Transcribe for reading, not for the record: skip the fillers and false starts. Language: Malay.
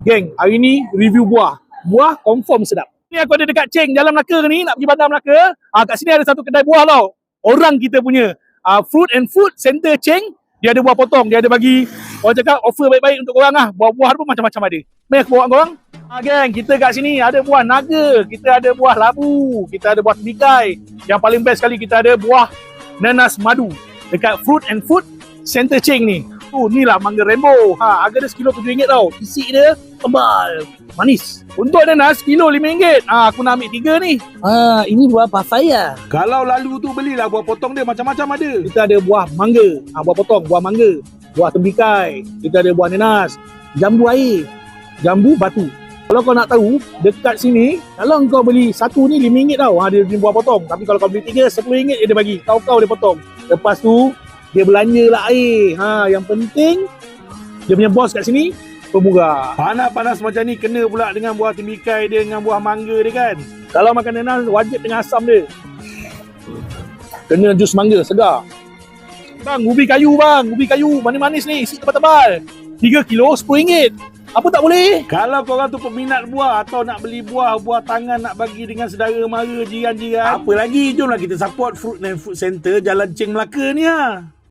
Geng, hari ni review buah. Buah confirm sedap. Ni aku ada dekat Cheng, Jalan Melaka ni, nak pergi Bandar Melaka. Kat sini ada satu kedai buah tau. Orang kita punya. Fruit and Food Center Cheng. Dia ada buah potong. Dia ada bagi, orang cakap offer baik-baik untuk korang lah. Buah-buah pun macam-macam ada. Mari aku bawa korang. Geng, kita kat sini ada buah naga. Kita ada buah labu. Kita ada buah tembikai. Yang paling best sekali kita ada buah nanas madu. Dekat Fruit and Food Center Cheng ni. Ni lah mangga rainbow. Harga dia sekilo RM7 tau. Isi dia tebal, manis. Untuk nanas kilo RM5. Aku nak ambil 3 ni. Ini buah papaya. Kalau lalu tu belilah buah potong dia macam-macam ada. Kita ada buah mangga, buah potong, buah mangga, buah tembikai. Kita ada buah nanas, jambu air, jambu batu. Kalau kau nak tahu, dekat sini, kalau kau beli satu ni RM5 tau. Dia buah potong. Tapi kalau kau beli 3, RM10 dia bagi. Kau-kau dia potong. Lepas tu, dia belanja lah air. Yang penting, dia punya bos kat sini, pemurah. Panas-panas macam ni, kena pula dengan buah tembikai dia, dengan buah mangga dia kan. Kalau makan nanas, wajib dengan asam dia. Kena jus mangga, segar. Bang, ubi kayu bang. Ubi kayu, manis-manis ni, isi tebal-tebal. 3 kilo, RM10. Apa tak boleh? Kalau korang tu peminat buah atau nak beli buah tangan nak bagi dengan saudara mara, jiran-jiran, apa lagi? Jomlah kita support Fruit and Food Center Jalan Cheng Melaka ni .